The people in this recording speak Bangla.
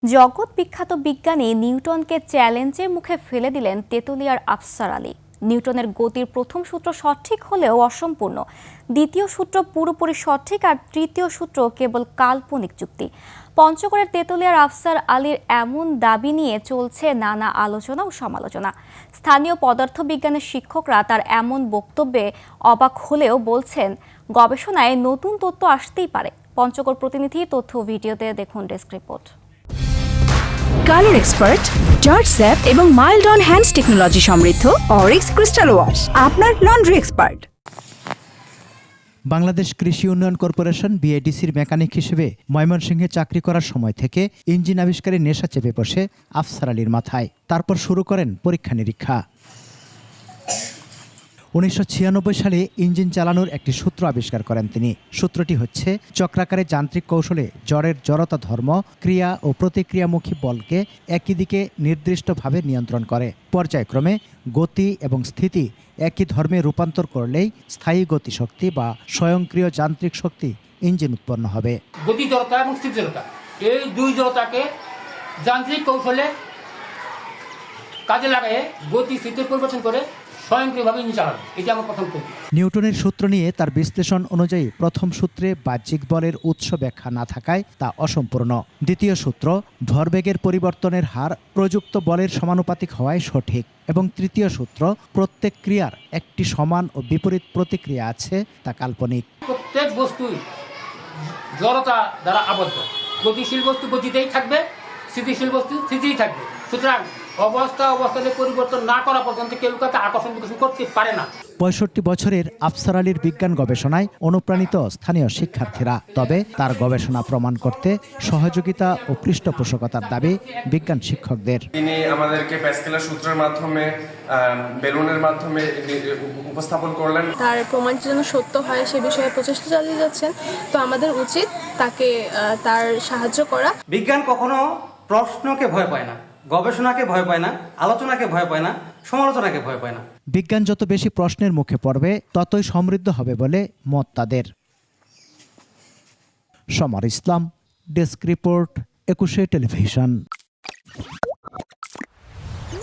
জগৎ বিখ্যাত বিজ্ঞানী নিউটনকে চ্যালেঞ্জের মুখে ফেলে দিলেন তেতুলিয়ার আফসার আলী। নিউটনের গতির প্রথম সূত্র সঠিক হলেও অসম্পূর্ণ, দ্বিতীয় সূত্র পুরোপুরি সঠিক আর তৃতীয় সূত্র কেবল কাল্পনিক যুক্তি। পঞ্চগড়ের তেতুলিয়ার আফসার আলীর এমন দাবি নিয়ে চলছে নানা আলোচনা ও সমালোচনা। স্থানীয় পদার্থবিজ্ঞানের শিক্ষকরা তার এমন বক্তব্যে অবাক হলেও বলছেন গবেষণায় নতুন তথ্য আসতেই পারে। পঞ্চগড় প্রতিনিধি তথ্য ভিডিওতে দেখুন desk report. Colour expert, George sap এবং মাইল্ড অন হ্যান্ডস টেকনোলজি সমৃদ্ধ অরিক্স ক্রিস্টাল ওয়াশ আপনার লন্ড্রি এক্সপার্ট। বাংলাদেশ কৃষি উন্নয়ন কর্পোরেশন বিএডিসির মেকানিক হিসেবে ময়মনসিংহে চাকরি করার সময় থেকে ইঞ্জিন আবিষ্কারের নেশা চেপে বসে আফসার আলীর মাথায়। তারপর শুরু করেন পরীক্ষা নিরীক্ষা। 1996 সালে ইঞ্জিন চালানোর একটি সূত্র আবিষ্কার করেন তিনি। সূত্রটি হচ্ছে চক্রাকারে যান্ত্রিক কৌশলে জড়ের জড়তা ধর্ম, ক্রিয়া ও প্রতিক্রিয়ামুখী বলকে একই দিকে নির্দিষ্টভাবে নিয়ন্ত্রণ করে। পর্যায়ক্রমে গতি এবং স্থিতি একই ধর্মে রূপান্তর করলেই স্থায়ী গতিশক্তি বা স্বয়ংক্রিয় যান্ত্রিক শক্তি ইঞ্জিন উৎপন্ন হবে। গতি জড়তা এবং স্থিতি জড়তা, এই দুই জড়তাকে যান্ত্রিক কৌশলে কাজে লাগায়ে গতি স্থিতি পরিবর্তন করে স্বয়ংক্রিয়ভাবে ইঞ্জিন চালাবে। এটা আমার প্রথম পদ্ধতি। নিউটনের সূত্র নিয়ে তার বিশ্লেষণ অনুযায়ী প্রথম সূত্রে বাহ্যিক বলের উৎস ব্যাখ্যা না থাকায় তা অসম্পূর্ণ। দ্বিতীয় সূত্র ভরবেগের পরিবর্তনের হার প্রযুক্ত বলের সমানুপাতিক হওয়ায় সঠিক এবং তৃতীয় সূত্র প্রত্যেক ক্রিয়ার একটি সমান ও বিপরীত প্রতিক্রিয়া আছে তা কাল্পনিক। প্রত্যেক বস্তুই জড়তা দ্বারা আবদ্ধ। গতিশীল বস্তু গতিতেই থাকবে, স্থিতিশীল বস্তু স্থিতিই থাকবে। সুতরাং অবস্থাতে পরিবর্তন না করা পর্যন্ত কেউ কাউকে আকর্ষণ বিকর্ষণ করতে পারে না। 65 বছরের আফসার আলীর বিজ্ঞান গবেষণায় অনুপ্রাণিত স্থানীয় শিক্ষার্থীরা। তবে তার গবেষণা প্রমাণ করতে সহযোগিতা ও পৃষ্ঠপোষকতার দাবি বিজ্ঞান শিক্ষকদের। তিনি আমাদেরকে প্যাসকেলের সূত্রের মাধ্যমে বেলুনের মাধ্যমে উপস্থাপন করলেন। তার প্রমাণটি যেন সত্য হয় সে বিষয়ে প্রচেষ্টা চালিয়ে যাচ্ছেন। তো আমাদের উচিত তাকে তার সাহায্য করা। বিজ্ঞান কখনো প্রশ্নকে ভয় পায় না, গবেষণাকে ভয় পায় না, আলোচনাকে ভয় পায় না, সমালোচনাকে ভয় পায় না। বিজ্ঞান যত বেশি প্রশ্নের মুখে পড়বে ততই সমৃদ্ধ হবে বলে মত তাদের। সমর ইসলাম, ডেস্ক রিপোর্ট, 21 টেলিভিশন।